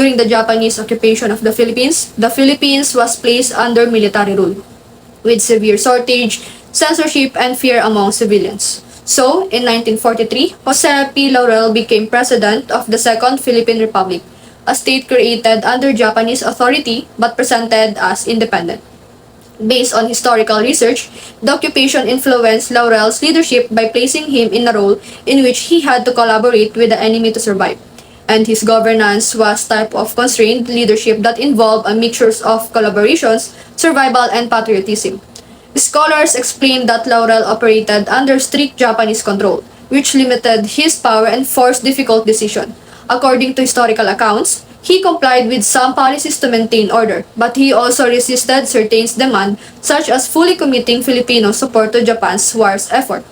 During the Japanese occupation of the Philippines was placed under military rule, with severe shortage, censorship, and fear among civilians. So, in 1943, Jose P. Laurel became president of the Second Philippine Republic, a state created under Japanese authority but presented as independent. Based on historical research, the occupation influenced Laurel's leadership by placing him in a role in which he had to collaborate with the enemy to survive. And his governance was type of constrained leadership that involved a mixture of collaborations, survival, and patriotism. Scholars explain that Laurel operated under strict Japanese control, which limited his power and forced difficult decisions. According to historical accounts, he complied with some policies to maintain order, but he also resisted certain demands, such as fully committing Filipino support to Japan's war's effort.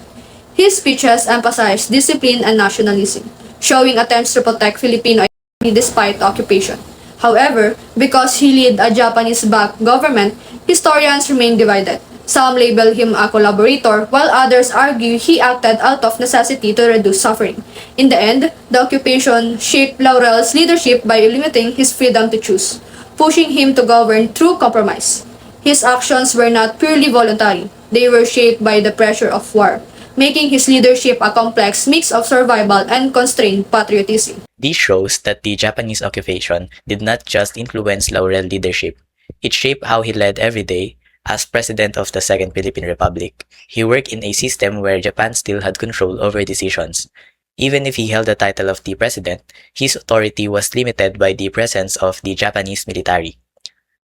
His speeches emphasized discipline and nationalism, showing attempts to protect Filipino identity despite occupation. However, because he led a Japanese-backed government, historians remain divided. Some label him a collaborator, while others argue he acted out of necessity to reduce suffering. In the end, the occupation shaped Laurel's leadership by limiting his freedom to choose, pushing him to govern through compromise. His actions were not purely voluntary, they were shaped by the pressure of war, making his leadership a complex mix of survival and constrained patriotism. This shows that the Japanese occupation did not just influence Laurel's leadership, it shaped how he led every day. As President of the Second Philippine Republic, he worked in a system where Japan still had control over decisions. Even if he held the title of the President, his authority was limited by the presence of the Japanese military.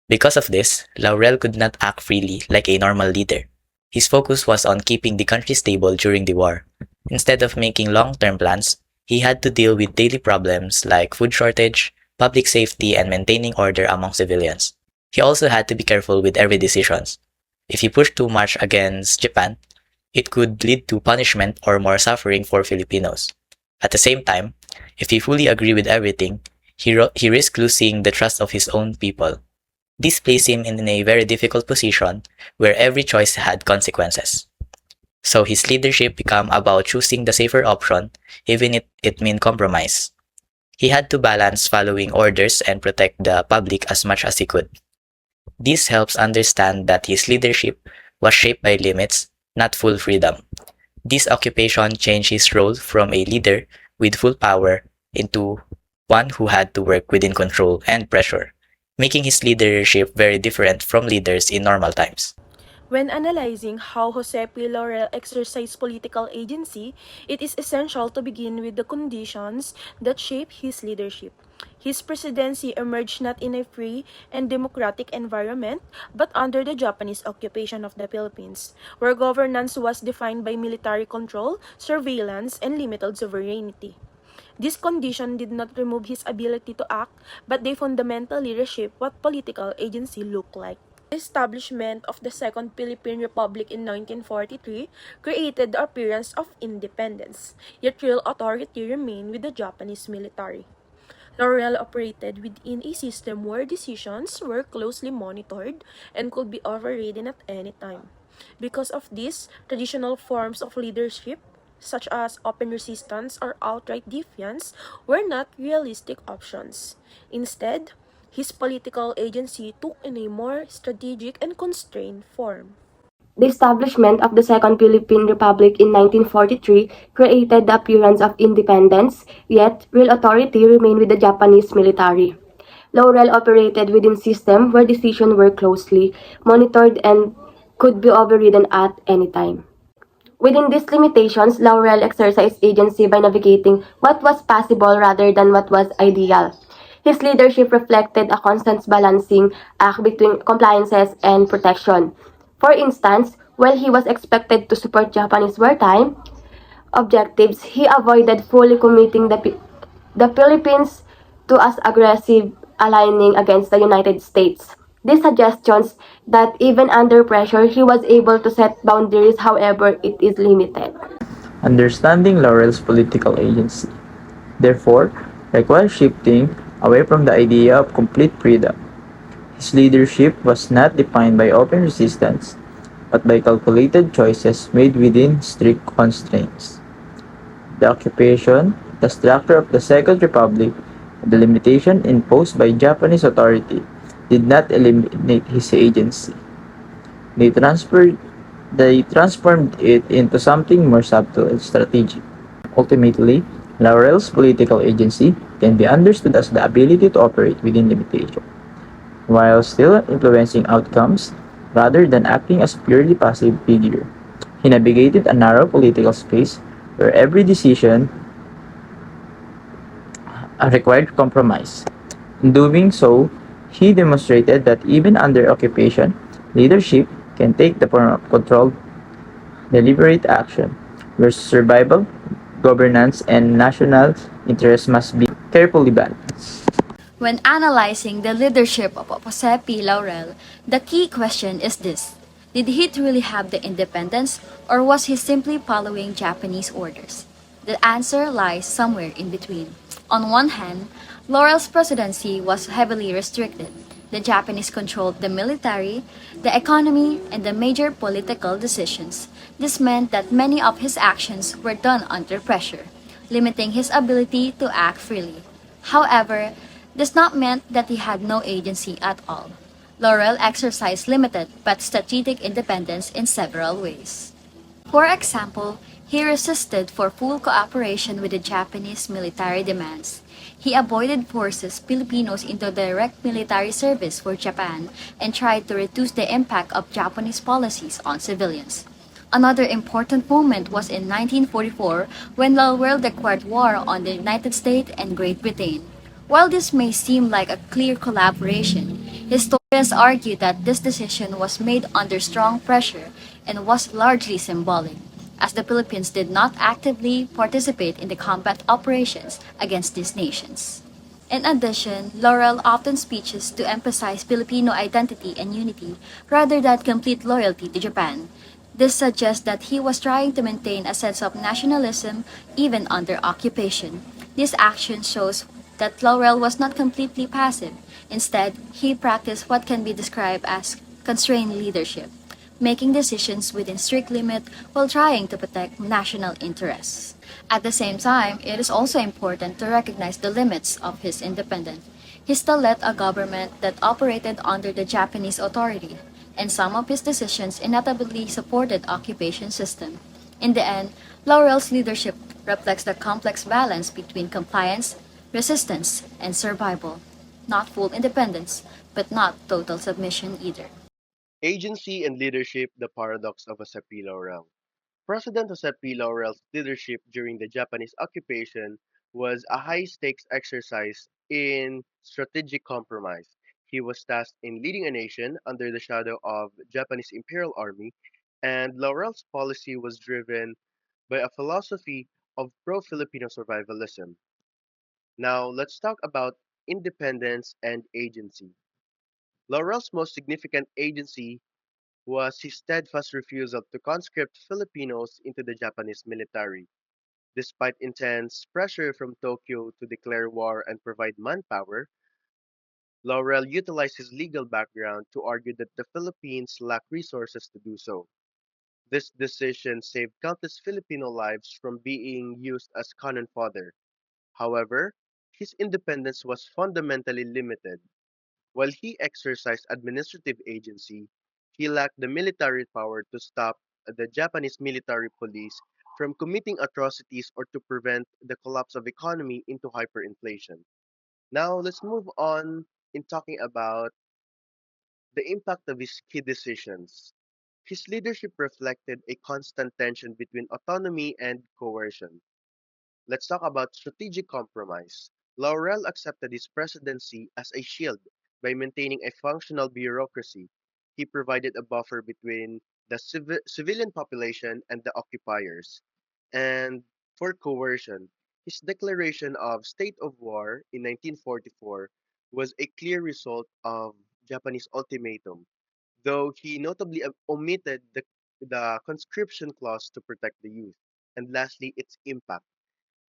Because of this, Laurel could not act freely like a normal leader. His focus was on keeping the country stable during the war. Instead of making long-term plans, he had to deal with daily problems like food shortage, public safety, and maintaining order among civilians. He also had to be careful with every decision. If he pushed too much against Japan, it could lead to punishment or more suffering for Filipinos. At the same time, if he fully agreed with everything, he risked losing the trust of his own people. This placed him in a very difficult position where every choice had consequences. So his leadership became about choosing the safer option, even if it meant compromise. He had to balance following orders and protect the public as much as he could. This helps understand that his leadership was shaped by limits, not full freedom. This occupation changed his role from a leader with full power into one who had to work within control and pressure, making his leadership very different from leaders in normal times. When analyzing how Jose P. Laurel exercised political agency, it is essential to begin with the conditions that shape his leadership. His presidency emerged not in a free and democratic environment, but under the Japanese occupation of the Philippines, where governance was defined by military control, surveillance, and limited sovereignty. This condition did not remove his ability to act, but they fundamentally reshaped what political agency looked like. The establishment of the Second Philippine Republic in 1943 created the appearance of independence, yet real authority remained with the Japanese military. Laurel operated within a system where decisions were closely monitored and could be overridden at any time. Because of this, traditional forms of leadership, such as open resistance or outright defiance, were not realistic options. Instead, his political agency took in a more strategic and constrained form. The establishment of the Second Philippine Republic in 1943 created the appearance of independence, yet real authority remained with the Japanese military. Laurel operated within systems where decisions were closely monitored and could be overridden at any time. Within these limitations, Laurel exercised agency by navigating what was possible rather than what was ideal. His leadership reflected a constant balancing act between compliances and protection. For instance, while he was expected to support Japanese wartime objectives, he avoided fully committing the Philippines to as aggressive aligning against the United States. These suggestions that even under pressure, he was able to set boundaries, however, it is limited. Understanding Laurel's political agency, therefore, requires shifting away from the idea of complete freedom. His leadership was not defined by open resistance, but by calculated choices made within strict constraints. The occupation, the structure of the Second Republic, The limitation imposed by Japanese authority did not eliminate his agency. They transferred they transformed it into something more subtle and strategic. Ultimately, Laurel's political agency can be understood as the ability to operate within limitation, while still influencing outcomes rather than acting as a purely passive figure. He navigated a narrow political space where every decision required compromise. In doing so, he demonstrated that even under occupation, leadership can take the form of controlled, deliberate action, where survival, governance, and national interests must be carefully balanced. When analyzing the leadership of Jose Laurel, the key question is this: did he truly have the independence, or was he simply following Japanese orders? The answer lies somewhere in between. On one hand, Laurel's presidency was heavily restricted. The Japanese controlled the military, the economy, and the major political decisions. This meant that many of his actions were done under pressure, limiting his ability to act freely. However, this not meant that he had no agency at all. Laurel exercised limited but strategic independence in several ways. For example, he resisted for full cooperation with the Japanese military demands. He avoided forces Filipinos into direct military service for Japan and tried to reduce the impact of Japanese policies on civilians. Another important moment was in 1944 when Laurel declared war on the United States and Great Britain. While this may seem like a clear collaboration, historians argue that this decision was made under strong pressure and was largely symbolic, as the Philippines did not actively participate in the combat operations against these nations. In addition, Laurel often speeches to emphasize Filipino identity and unity rather than complete loyalty to Japan. This suggests that he was trying to maintain a sense of nationalism even under occupation. This action shows that Laurel was not completely passive. Instead, he practiced what can be described as constrained leadership, making decisions within strict limit while trying to protect national interests. At the same time, it is also important to recognize the limits of his independence. He still led a government that operated under the Japanese authority, and some of his decisions inevitably supported occupation system. In the end, Laurel's leadership reflects the complex balance between compliance, resistance, and survival. Not full independence, but not total submission either. Agency and leadership, the paradox of Josepi Laurel. President Josepi Laurel's leadership during the Japanese occupation was a high stakes exercise in strategic compromise. He was tasked in leading a nation under the shadow of Japanese Imperial Army, and Laurel's policy was driven by a philosophy of pro-Filipino survivalism. Now, let's talk about independence and agency. Laurel's most significant agency was his steadfast refusal to conscript Filipinos into the Japanese military. Despite intense pressure from Tokyo to declare war and provide manpower, Laurel utilized his legal background to argue that the Philippines lack resources to do so. This decision saved countless Filipino lives from being used as cannon fodder. However, his independence was fundamentally limited. While he exercised administrative agency, he lacked the military power to stop the Japanese military police from committing atrocities or to prevent the collapse of economy into hyperinflation. Now let's move on in talking about the impact of his key decisions. His leadership reflected a constant tension between autonomy and coercion. Let's talk about strategic compromise. Laurel accepted his presidency as a shield by maintaining a functional bureaucracy. He provided a buffer between the civilian population and the occupiers. And for coercion, his declaration of state of war in 1944 was a clear result of Japanese ultimatum, though he notably omitted the conscription clause to protect the youth. And lastly, its impact.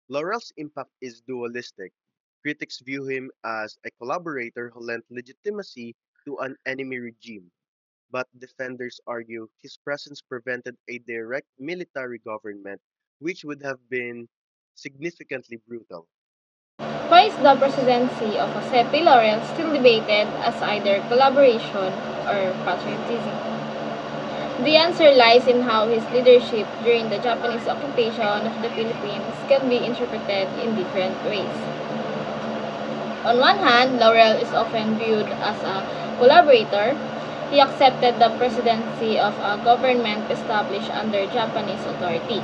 Laurel's impact is dualistic. Critics view him as a collaborator who lent legitimacy to an enemy regime, but defenders argue his presence prevented a direct military government, which would have been significantly brutal. is the presidency of Jose P. Laurel still debated as either collaboration or patriotism? The answer lies in how his leadership during the Japanese occupation of the Philippines can be interpreted in different ways. On one hand, Laurel is often viewed as a collaborator. He accepted the presidency of a government established under Japanese authority,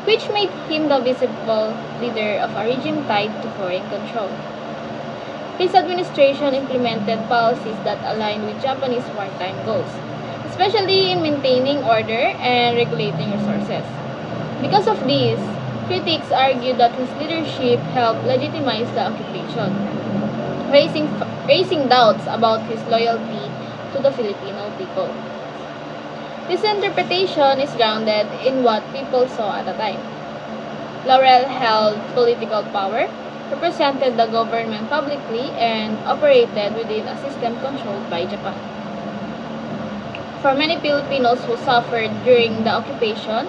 which made him the visible leader of a regime tied to foreign control. His administration implemented policies that aligned with Japanese wartime goals, especially in maintaining order and regulating resources. Because of this, critics argue that his leadership helped legitimize the occupation, raising doubts about his loyalty to the Filipino people. This interpretation is grounded in what people saw at the time. Laurel held political power, represented the government publicly, and operated within a system controlled by Japan. For many Filipinos who suffered during the occupation,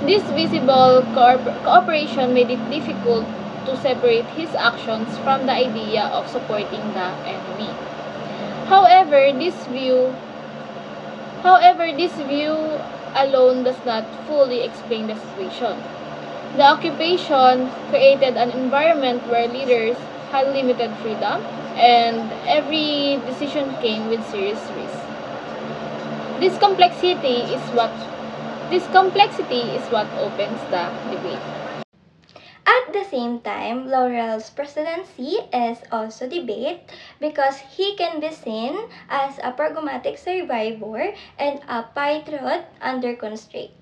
this visible cooperation made it difficult to separate his actions from the idea of supporting the enemy. However, this view alone does not fully explain the situation. The occupation created an environment where leaders had limited freedom and every decision came with serious risk. This complexity is what opens the debate. At the same time, Laurel's presidency is also debate because he can be seen as a pragmatic survivor and a patriot under constraint.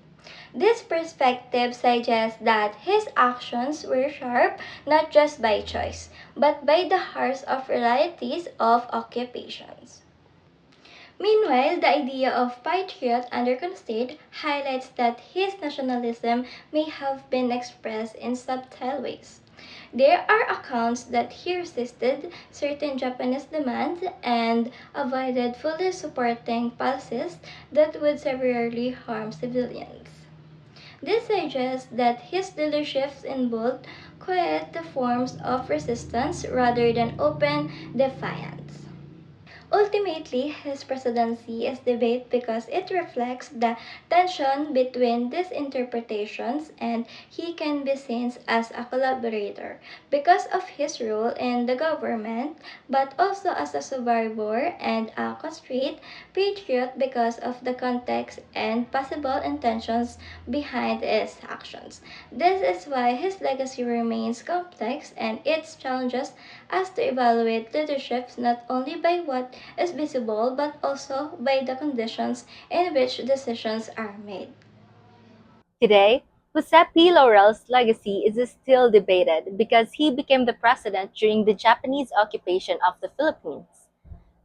This perspective suggests that his actions were sharp not just by choice, but by the harsh of realities of occupations. Meanwhile, the idea of patriot under constraint highlights that his nationalism may have been expressed in subtle ways. There are accounts that he resisted certain Japanese demands and avoided fully supporting policies that would severely harm civilians. This suggests that his leadership involved quiet forms of resistance rather than open defiance. Ultimately, his presidency is debated because it reflects the tension between these interpretations and he can be seen as a collaborator because of his role in the government, but also as a survivor and a constrained patriot because of the context and possible intentions behind his actions. This is why his legacy remains complex and its challenges us to evaluate leaderships not only by what is visible but also by the conditions in which decisions are made. Today, Jose P. Laurel's legacy is still debated because he became the president during the Japanese occupation of the Philippines.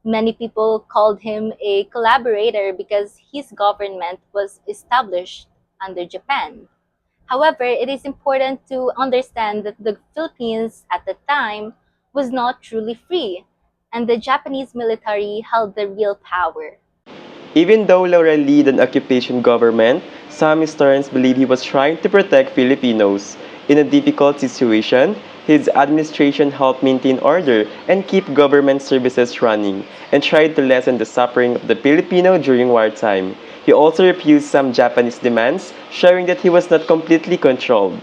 Many people called him a collaborator because his government was established under Japan. However, it is important to understand that the Philippines at the time was not truly free, and the Japanese military held the real power. Even though Laurel led an occupation government, some historians believe he was trying to protect Filipinos. In a difficult situation, his administration helped maintain order and keep government services running, and tried to lessen the suffering of the Filipino during wartime. He also refused some Japanese demands, showing that he was not completely controlled.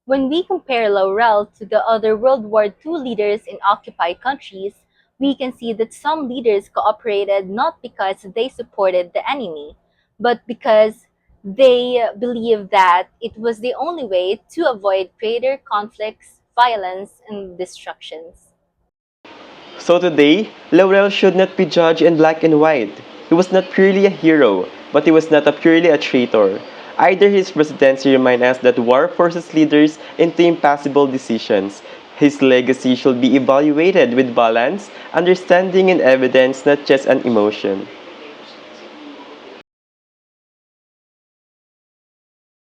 When we compare Laurel to the other World War II leaders in occupied countries, we can see that some leaders cooperated not because they supported the enemy, but because they believed that it was the only way to avoid greater conflicts, violence, and destructions. So today, Laurel should not be judged in black and white. He was not purely a hero, but he was not purely a traitor. Either his presidency reminds us that war forces leaders into impossible decisions. His legacy should be evaluated with balance, understanding, and evidence, not just an emotion.